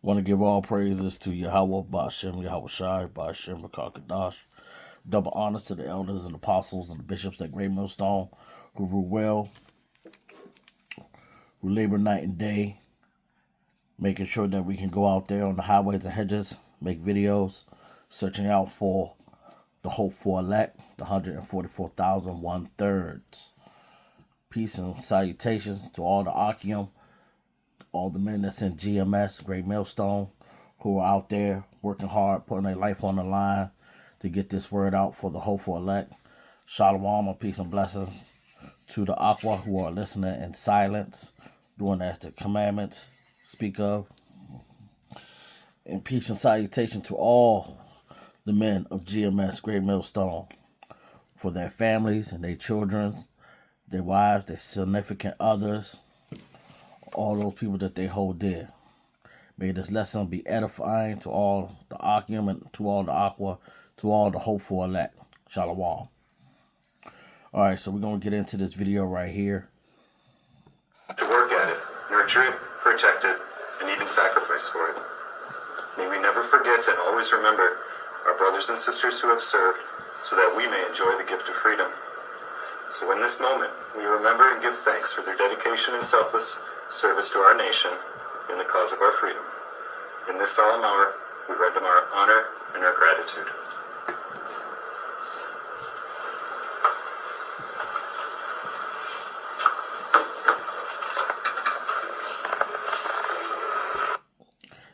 Want to give all praises to Yahweh, Ba'ashem, Yahweh Shai, Ba'ashem, Rakakadash. Double honors to the elders and apostles and the bishops at Great Millstone who rule well, who labor night and day, making sure that we can go out there on the highways and hedges, make videos, searching out for the hope for elect, the 144,000 1/3. Peace and salutations to all the Akim, all the men that's in GMS, Great Millstone, who are out there working hard, putting their life on the line to get this word out for the hopeful elect. Shalom and peace and blessings to the Aqua who are listening in silence, doing as the commandments speak of. And peace and salutation to all the men of GMS, Great Millstone, for their families and their children, their wives, their significant others, all those people that they hold dear. May this lesson be edifying to all the Akim and to all the Aqua, to all the hopeful elect. Shalom. Alright, so we're going to get into this video right here. To work at it, nurture it, protect it, and even sacrifice for it. May we never forget and always remember our brothers and sisters who have served so that we may enjoy the gift of freedom. So in this moment, we remember and give thanks for their dedication and selfless service to our nation in the cause of our freedom. In this solemn hour, we render our honor and our gratitude.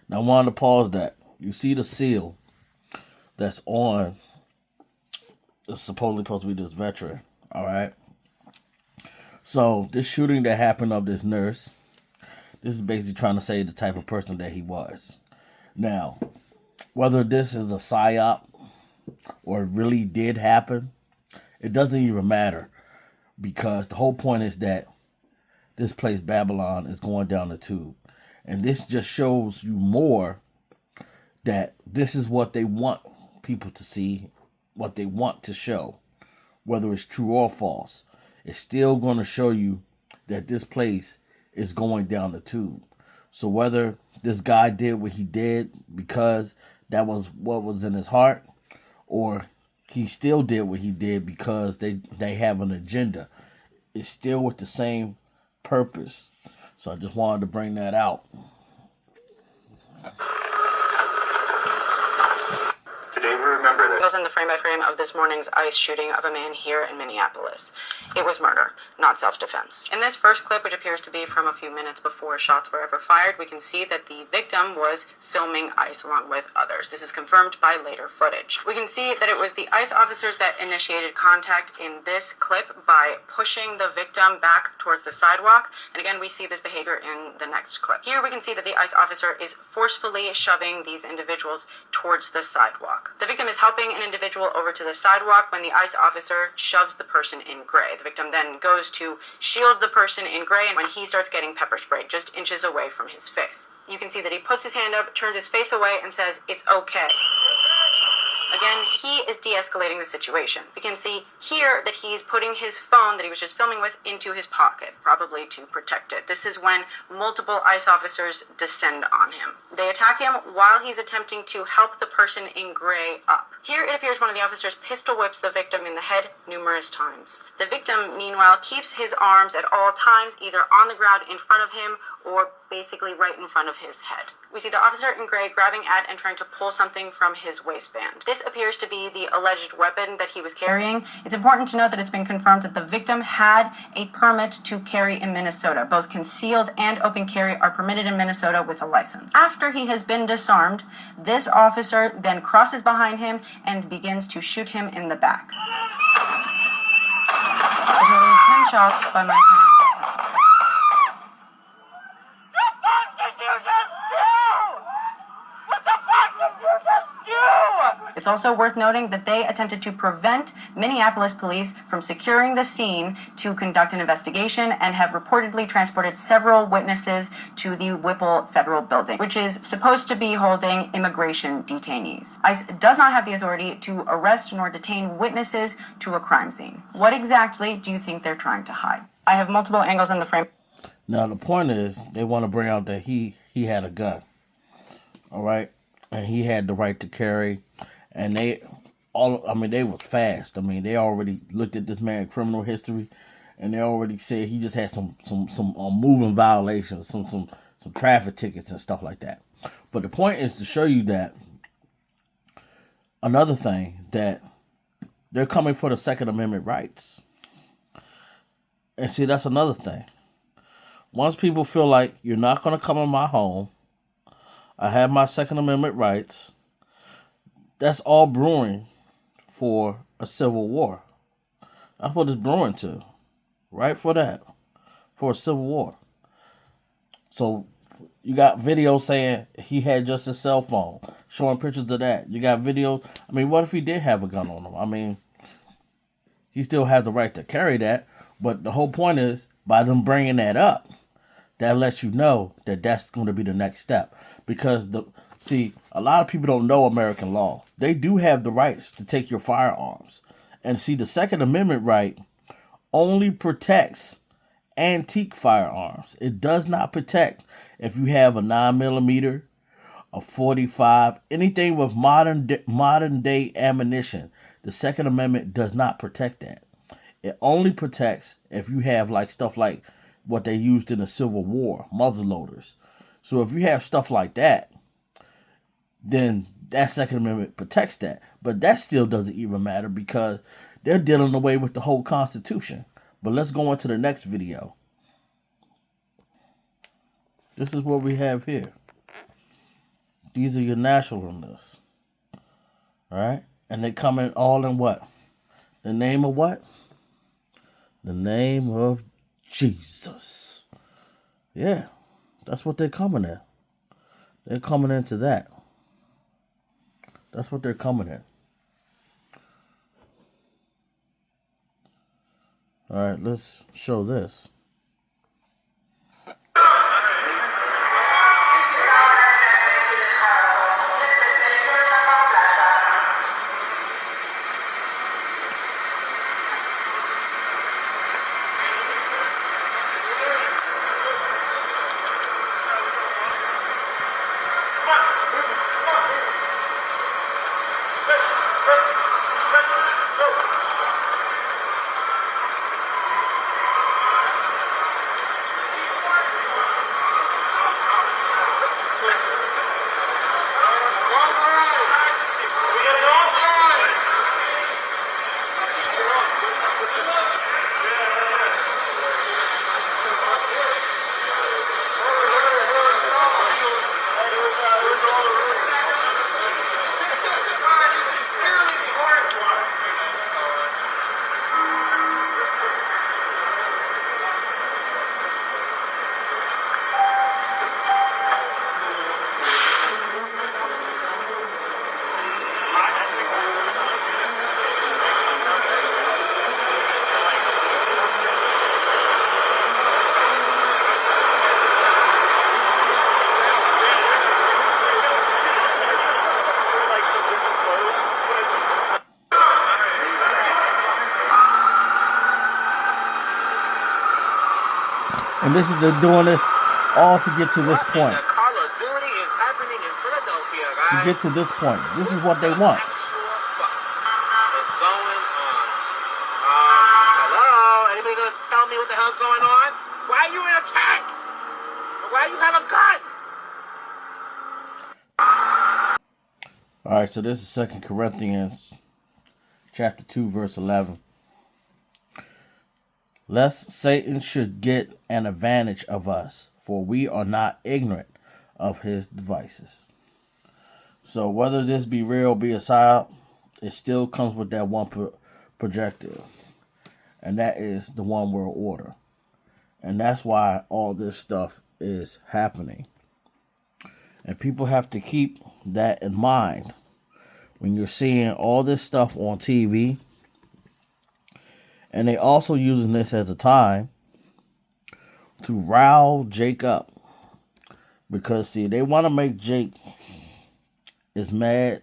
Now I wanted to pause that. You see the seal that's on, it's supposedly supposed to be this veteran, alright? So this shooting that happened of this nurse, this is basically trying to say the type of person that he was. Now, whether this is a psyop or it really did happen, it doesn't even matter, because the whole point is that this place, Babylon, is going down the tube. And this just shows you more that this is what they want people to see, what they want to show, whether it's true or false. It's still going to show you that this place is going down the tube. So whether this guy did what he did because that was what was in his heart, or he still did what he did because they have an agenda, it's still with the same purpose. So I just wanted to bring that out. Today we remember that Goes in the frame-by-frame of this morning's ICE shooting of a man here in Minneapolis. It was murder, not self-defense. In this first clip, which appears to be from a few minutes before shots were ever fired, we can see that the victim was filming ICE along with others. This is confirmed by later footage. We can see that it was the ICE officers that initiated contact in this clip by pushing the victim back towards the sidewalk. And again, we see this behavior in the next clip. Here we can see that the ICE officer is forcefully shoving these individuals towards the sidewalk. The victim is helping an individual over to the sidewalk when the ICE officer shoves the person in gray. The victim then goes to shield the person in gray, and when he starts getting pepper sprayed just inches away from his face. You can see that he puts his hand up, turns his face away, and says, "It's okay." Again, he is de-escalating the situation. We can see here that he's putting his phone that he was just filming with into his pocket, probably to protect it. This is when multiple ICE officers descend on him. They attack him while he's attempting to help the person in gray up. Here it appears one of the officers pistol whips the victim in the head numerous times. The victim, meanwhile, keeps his arms at all times either on the ground in front of him or basically right in front of his head. We see the officer in gray grabbing at and trying to pull something from his waistband. This appears to be the alleged weapon that he was carrying. It's important to note that it's been confirmed that the victim had a permit to carry in Minnesota. Both concealed and open carry are permitted in Minnesota with a license. After he has been disarmed, this officer then crosses behind him and begins to shoot him in the back. There's nearly 10 shots by my count. It's also worth noting that they attempted to prevent Minneapolis police from securing the scene to conduct an investigation and have reportedly transported several witnesses to the Whipple Federal Building, which is supposed to be holding immigration detainees. ICE does not have the authority to arrest nor detain witnesses to a crime scene. What exactly do you think they're trying to hide? I have multiple angles on the frame. Now the point is they want to bring out that he had a gun. all right, and he had the right to carry, and they were fast. I mean, they already looked at this man's criminal history, and they already said he just had some moving violations, some traffic tickets and stuff like that. But the point is to show you that another thing that they're coming for the Second Amendment rights, and see that's another thing. Once people feel like you're not going to come in my home, I have my Second Amendment rights. That's all brewing for a civil war. That's what it's brewing to, right? For that, for a civil war. So you got videos saying he had just his cell phone, showing pictures of that. You got videos. I mean, what if he did have a gun on him? I mean, he still has the right to carry that. But the whole point is, by them bringing that up, that lets you know that that's going to be the next step. Because a lot of people don't know American law. They do have the rights to take your firearms. And see, the Second Amendment right only protects antique firearms. It does not protect if you have a 9mm, a 45, anything with modern day ammunition. The Second Amendment does not protect that. It only protects if you have like stuff like what they used in the Civil War, muzzleloaders. So if you have stuff like that, then that Second Amendment protects that. But that still doesn't even matter because they're dealing away with the whole Constitution. But let's go on to the next video. This is what we have here. These are your nationalists. All right? And they come in all in what? The name of what? The name of Jesus. Yeah, that's what they're coming at. They're coming into that. That's what they're coming at. All right, let's show this. And this is they're doing this all to get to this point. Call of Duty is happening in Philadelphia, guys. To get to this point. This is what they want. What's going on? Hello? Anybody gonna tell me what the hell's going on? Why are you in a tank? Why you have a gun? All right, so this is 2 Corinthians chapter 2, verse 11. Lest Satan should get an advantage of us, for we are not ignorant of his devices. So whether this be real, be a psyop, it still comes with that one projective. And that is the one world order. And that's why all this stuff is happening. And people have to keep that in mind when you're seeing all this stuff on TV. And they also using this as a time to rile Jake up. Because, see, they want to make Jake as mad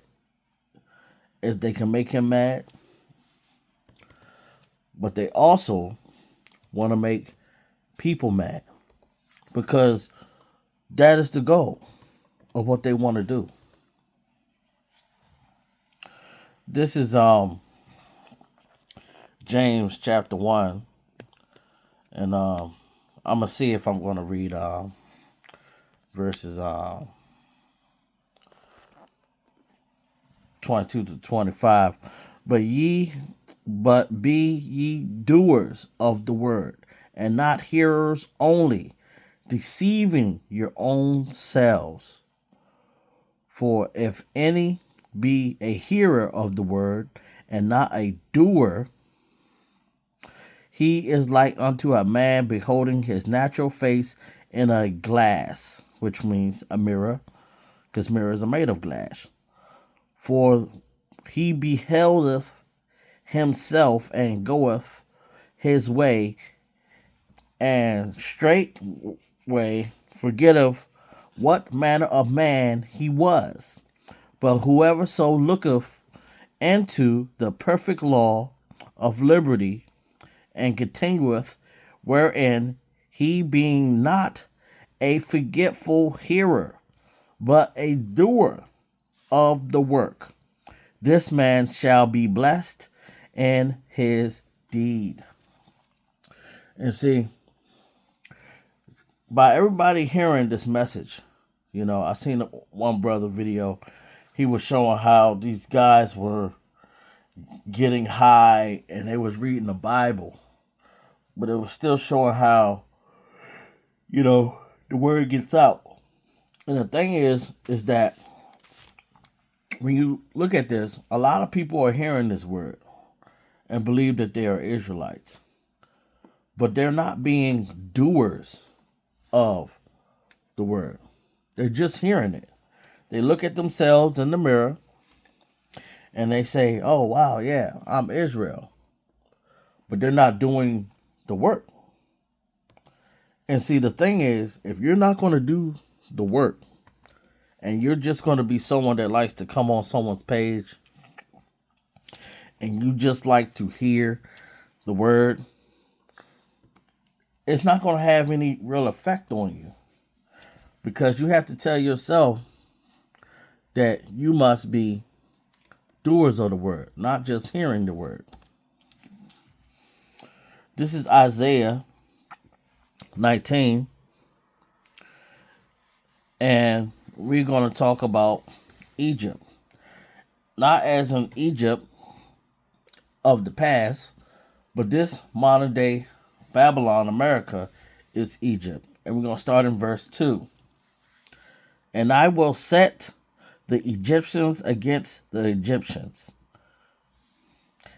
as they can make him mad. But they also want to make people mad. Because that is the goal. of what they want to do. This is James chapter 1. And I'm going to see if I'm going to read verses 22 to 25. But be ye doers of the word, and not hearers only, deceiving your own selves. For if any be a hearer of the word, and not a doer, he is like unto a man beholding his natural face in a glass, which means a mirror, because mirrors are made of glass. For he beholdeth himself and goeth his way, and straightway forgetteth what manner of man he was. But whoever so looketh into the perfect law of liberty, and continueth wherein, he being not a forgetful hearer, but a doer of the work, this man shall be blessed in his deed. And see, by everybody hearing this message, I seen one brother video. He was showing how these guys were getting high and they was reading the Bible, but it was still showing how, the word gets out. And the thing is that when you look at this, a lot of people are hearing this word and believe that they are Israelites, but they're not being doers of the word. They're just hearing it. They look at themselves in the mirror and they say, oh, wow, yeah, I'm Israel. But they're not doing the work. And see, the thing is, if you're not going to do the work and you're just going to be someone that likes to come on someone's page and you just like to hear the word, it's not going to have any real effect on you, because you have to tell yourself that you must be doers of the word, not just hearing the word. This is Isaiah 19, and we're going to talk about Egypt. Not as an Egypt of the past, but this modern day Babylon, America, is Egypt. And we're going to start in verse 2. And I will set the Egyptians against the Egyptians,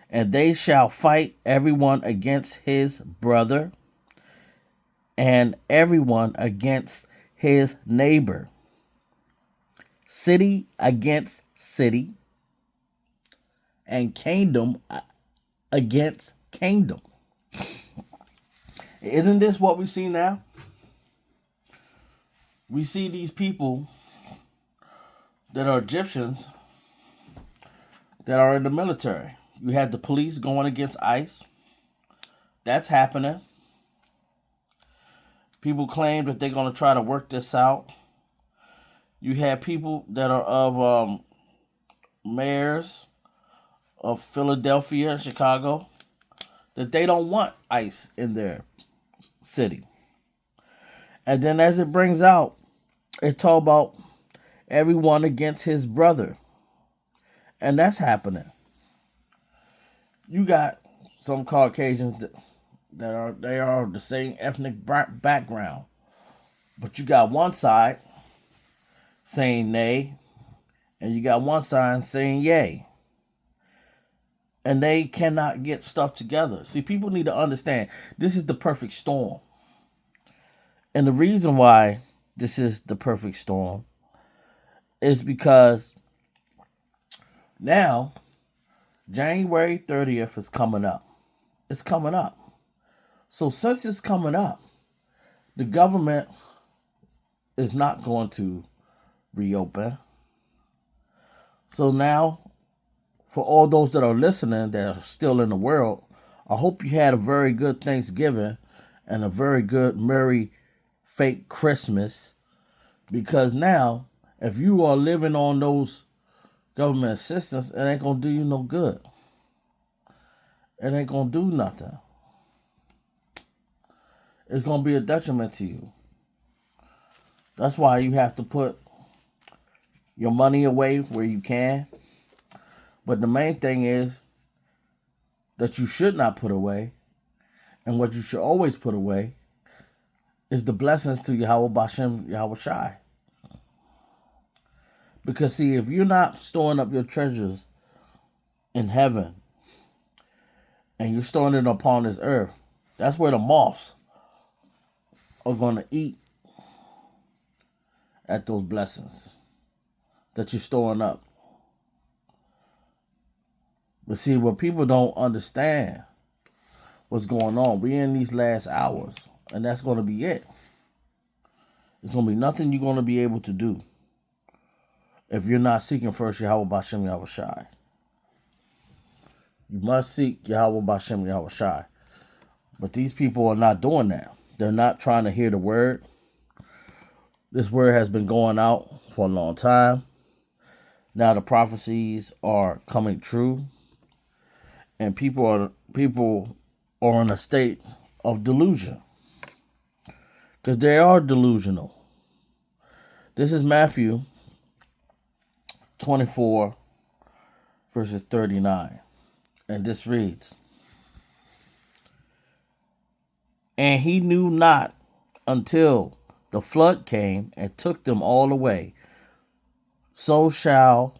and they shall fight everyone against his brother, and everyone against his neighbor, city against city, and kingdom against kingdom. Isn't this what we see now? We see these people that are Egyptians that are in the military. You had the police going against ICE. That's happening. People claim that they're going to try to work this out. You have people that are of mayors of Philadelphia, Chicago, that they don't want ICE in their city. And then as it brings out, it's all about everyone against his brother. And that's happening. You got some Caucasians that are the same ethnic background, but you got one side saying nay, and you got one side saying yay. And they cannot get stuff together. See, people need to understand this is the perfect storm. And the reason why this is the perfect storm is because now January 30th is coming up. It's coming up. So since it's coming up, the government is not going to reopen. So now, for all those that are listening that are still in the world, I hope you had a very good Thanksgiving and a very good Merry fake Christmas, because now If you are living on those government assistance, it ain't going to do you no good. It ain't going to do nothing. It's going to be a detriment to you. That's why you have to put your money away where you can. But the main thing is that you should not put away, and what you should always put away, is the blessings to Yahweh Bashem, Yahweh Shai. Because see, if you're not storing up your treasures in heaven, and you're storing it upon this earth, that's where the moths are going to eat at those blessings that you're storing up. But see, what people don't understand what's going on. We're in these last hours, and that's going to be it. There's going to be nothing you're going to be able to do if you're not seeking first Yahweh Bashem Yahweh Shai. You must seek Yahweh Bashem Yahweh Shai. But these people are not doing that. They're not trying to hear the word. This word has been going out for a long time. Now the prophecies are coming true. And people are in a state of delusion. Because they are delusional. This is Matthew 24, verses 39. And this reads, "And he knew not until the flood came and took them all away. So shall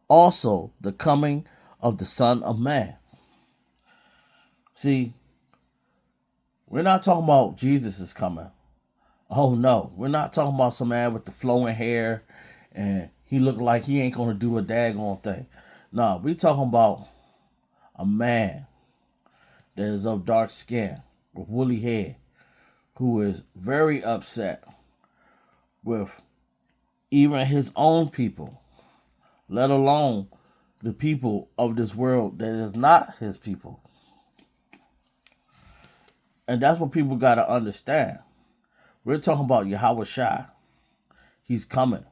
also the coming of the Son of Man." See, we're not talking about Jesus is coming. Oh no, we're not talking about some man with the flowing hair and he look like he ain't gonna do a daggone thing. No, we talking about a man that is of dark skin with woolly hair who is very upset with even his own people, let alone the people of this world that is not his people. And that's what people got to understand. We're talking about Yahweh Shai. He's coming.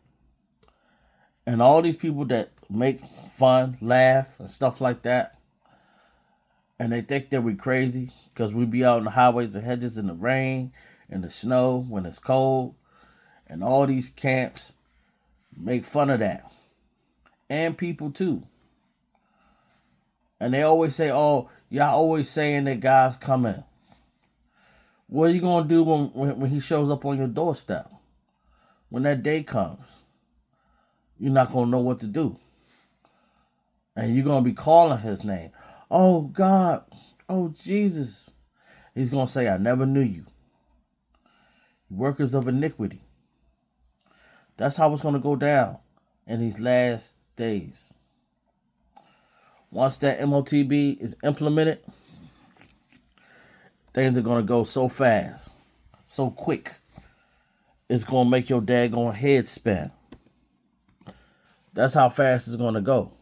And all these people that make fun, laugh, and stuff like that, and they think that we crazy because we be out in the highways and hedges in the rain, in the snow, when it's cold, and all these camps make fun of that. And people too. And they always say, oh, y'all always saying that God's coming. What are you going to do when he shows up on your doorstep? When that day comes, you're not going to know what to do. And you're going to be calling his name. Oh, God. Oh, Jesus. He's going to say, I never knew you. Workers of iniquity. That's how it's going to go down in these last days. Once that MOTB is implemented, things are going to go so fast, so quick. It's going to make your daggone head spin. That's how fast it's going to go.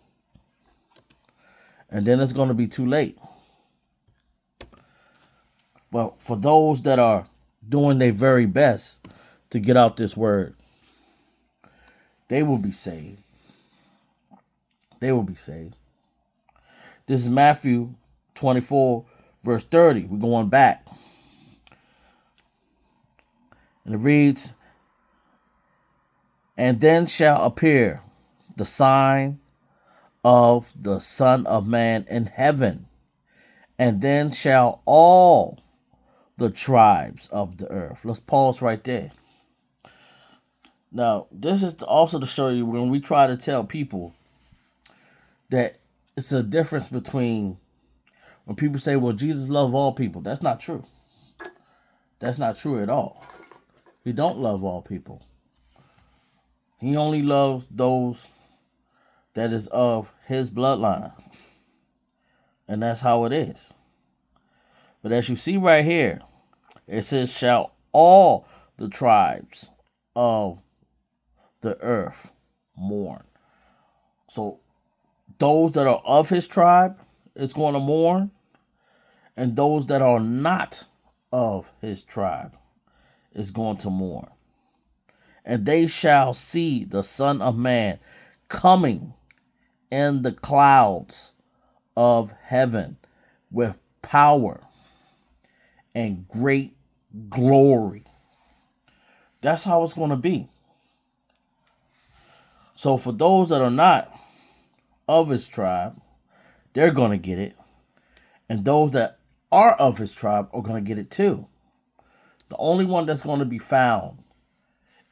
And then it's going to be too late. But for those that are doing their very best to get out this word, they will be saved. They will be saved. This is Matthew 24, verse 30. We're going back. And it reads, "And then shall appear the sign of the Son of Man in heaven, and then shall all the tribes of the earth." Let's pause right there. Now, this is also to show you when we try to tell people that it's a difference between when people say, well, Jesus loves all people. That's not true. That's not true at all. He don't love all people. He only loves those that is of his bloodline. And that's how it is. But as you see right here, it says, shall all the tribes of the earth mourn. So those that are of his tribe is going to mourn, and those that are not of his tribe is going to mourn. And they shall see the Son of Man coming in the clouds of heaven with power and great glory. That's how it's going to be. So for those that are not of his tribe, they're going to get it. And those that are of his tribe are going to get it too. The only one that's going to be found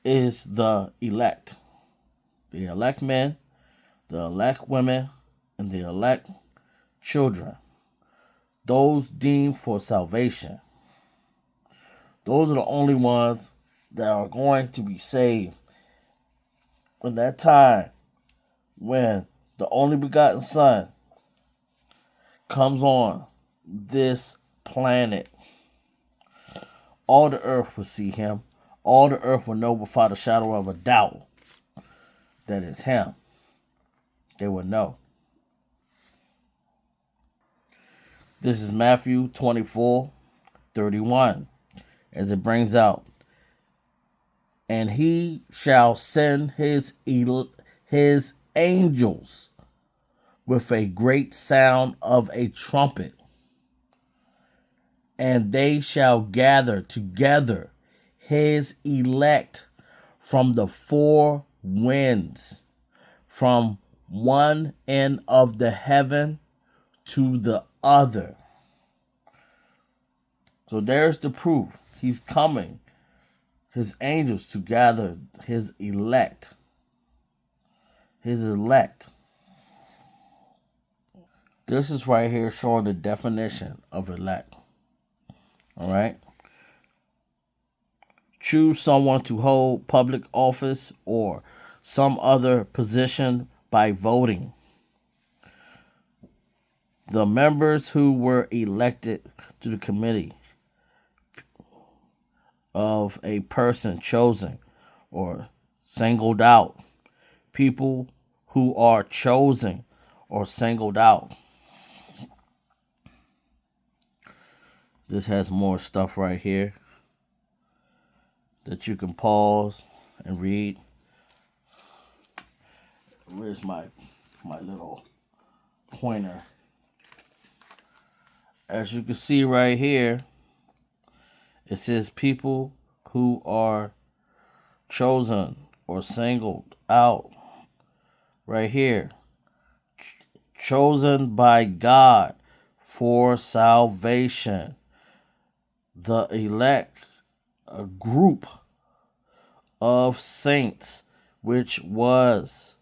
is the elect. The elect men, the elect women, and the elect children. Those deemed for salvation. Those are the only ones that are going to be saved in that time when the only begotten Son comes on this planet. All the earth will see him. All the earth will know without a shadow of a doubt that it's him. They will know. This is Matthew 24:31, as it brings out. And he shall send his angels with a great sound of a trumpet, and they shall gather together his elect from the four winds, from one end of the heaven to the other. So there's the proof. He's coming, his angels, to gather his elect. His elect. This is right here showing the definition of elect. All right. Choose someone to hold public office or some other position by voting. The members who were elected to the committee of a person chosen or singled out. People who are chosen or singled out. This has more stuff right here that you can pause and read. Where's my little pointer? As you can see right here, it says people who are chosen or singled out. Right here. Chosen by God for salvation. The elect, a group of saints, which was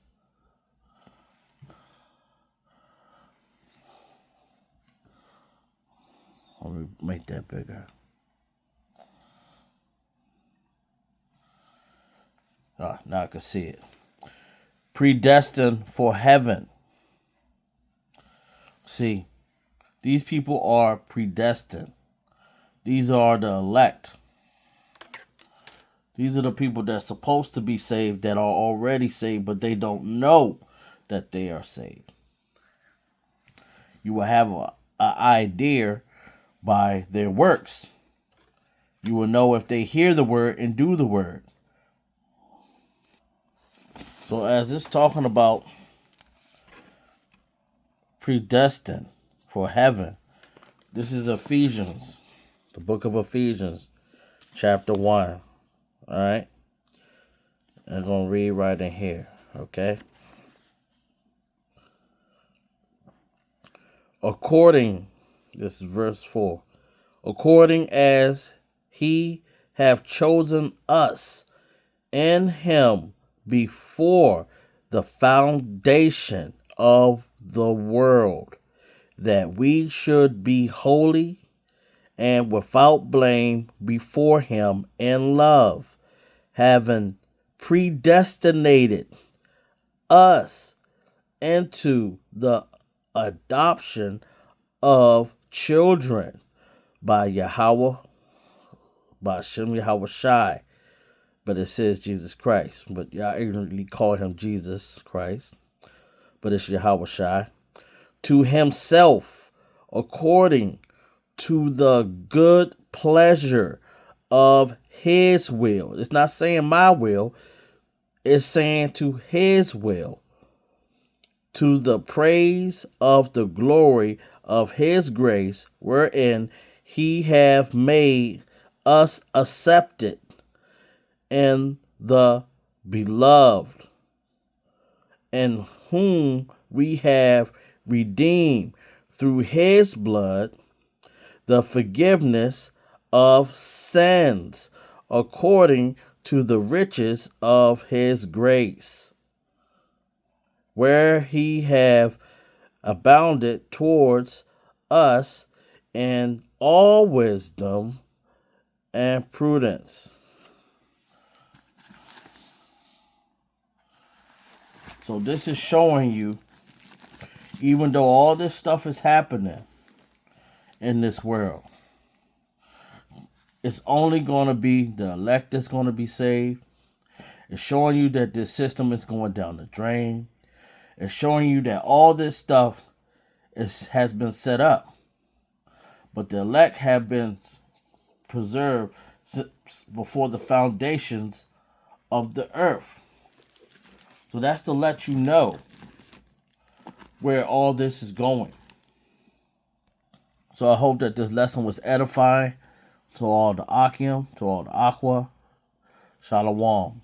let me make that bigger. Now I can see it. Predestined for heaven. See, these people are predestined. These are the elect. These are the people that's supposed to be saved, that are already saved, but they don't know that they are saved. You will have an idea by their works. You will know if they hear the word and do the word. So as it's talking about predestined for heaven, this is Ephesians, the book of Ephesians, chapter 1. All right? I'm going to read right in here, okay? According, this is verse 4, according as he have chosen us in him before the foundation of the world, that we should be holy and without blame before him in love, having predestinated us into the adoption of children by Yahweh, by Hashem Yahweh Shai, but it says Jesus Christ, but y'all ignorantly call him Jesus Christ, but it's Yahweh Shai, to himself, according to the good pleasure of his will. It's not saying my will. It's saying to his will. To the praise of the glory of his grace, wherein he hath made us accepted in the beloved, in whom we have redeemed through his blood the forgiveness of sins, according to the riches of his grace, where he have abounded towards us in all wisdom and prudence. So this is showing you, even though all this stuff is happening in this world, it's only going to be the elect that's going to be saved. It's showing you that this system is going down the drain. It's showing you that all this stuff has been set up. But the elect have been preserved before the foundations of the earth. So that's to let you know where all this is going. So I hope that this lesson was edifying to all the Akim, to all the Aqua. Shalom.